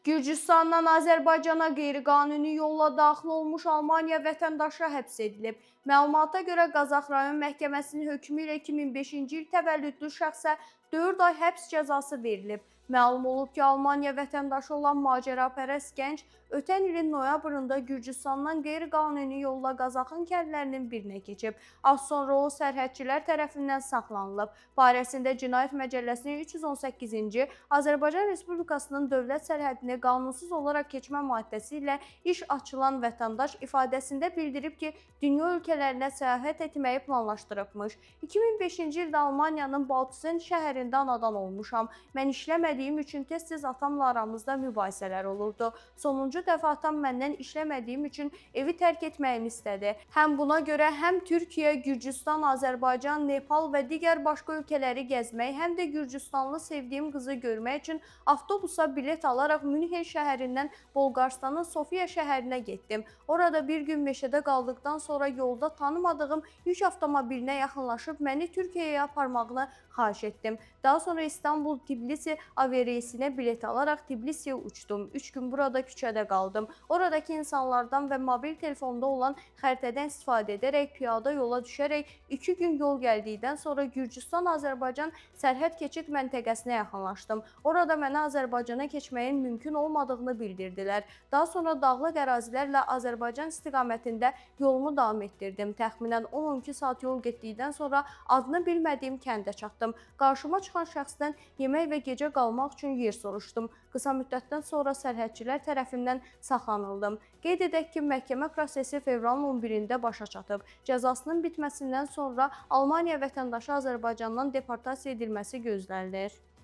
Gürcüstandan Azərbaycana qeyri-qanuni yolla daxil olmuş Almaniya vətəndaşı həbs edilib. Məlumata görə Qazax rayon məhkəməsinin hökmü ilə 2005-ci il təvəllüdlü şəxsə 4 ay həbs cəzası verilib. Məlum olub ki, Almaniya vətəndaşı olan macərapərəst gənc ötən ilin noyabrında Gürcüstandan qeyri-qanuni yolla Qazaxın kəndlərinin birinə keçib. Az sonra o sərhədçilər tərəfindən saxlanılıb. Barəsində Cinayət Məcəlləsinin 318-ci Azərbaycan Respublikasının dövlət sərhədini qanunsuz olaraq keçmə maddəsi ilə iş açılan vətəndaş ifadəsində bildirib ki, dünya ölkələrinə səyahət etməyi planlaşdırıbmış. 2005-ci ildə Almaniyanın Baltusen şəhərində anadan olmuşam. Mən işləmədiyim üçün tez-tez atamla aramızda mübahisələr olurdu. Sonuncu dəfə atam məndən işləmədiyim üçün evi tərk etməyimi istədi. Həm buna görə həm Türkiyə, Gürcüstan, Azərbaycan, Nepal və digər başqa ölkələri gəzmək, həm də Gürcüstanlı sevdiyim qızı görmək üçün avtobusa bilet alaraq Münhen şəhərindən Bolqarıstanın Sofiya şəhərinə getdim. Orada bir gün meşədə qaldıqdan sonra yolda tanımadığım yük avtomobilinə yaxınlaşıb məni Türkiyəyə aparmağını xahiş etdim. Daha sonra İstanbul-Tbilisi aviareysinə bilet alaraq Tbilisiyə uçdum. 3 gün burada küçədə qaldım. Oradakı insanlardan və mobil telefonda olan xəritədən istifadə edərək piyada yola düşərək 2 gün yol gəldikdən sonra Gürcüstan-Azərbaycan sərhəd keçid məntəqəsinə yaxınlaşdım. Orada mənə Azərbaycana keçməyin mümkün olmadığını bildirdilər. Daha sonra dağlıq ərazilərlə Azərbaycan istiqamətində yolumu davam etdirdim. Təxminən 10-12 saat yol getdikdən sonra adını bilmədiyim kəndə çatdım. Qarşıma çıxan şəxsdən yemək və gecə qalmaq üçün yer soruşdum. Qısa müddətdən sonra sərhədçilər tərəfindən saxlanıldım. Qeyd edək ki, məhkəmə prosesi fevralın 11-də başa çatıb. Cəzasının bitməsindən sonra Almaniya vətəndaşı Azərbaycandan deportasiya edilməsi gözlənilir.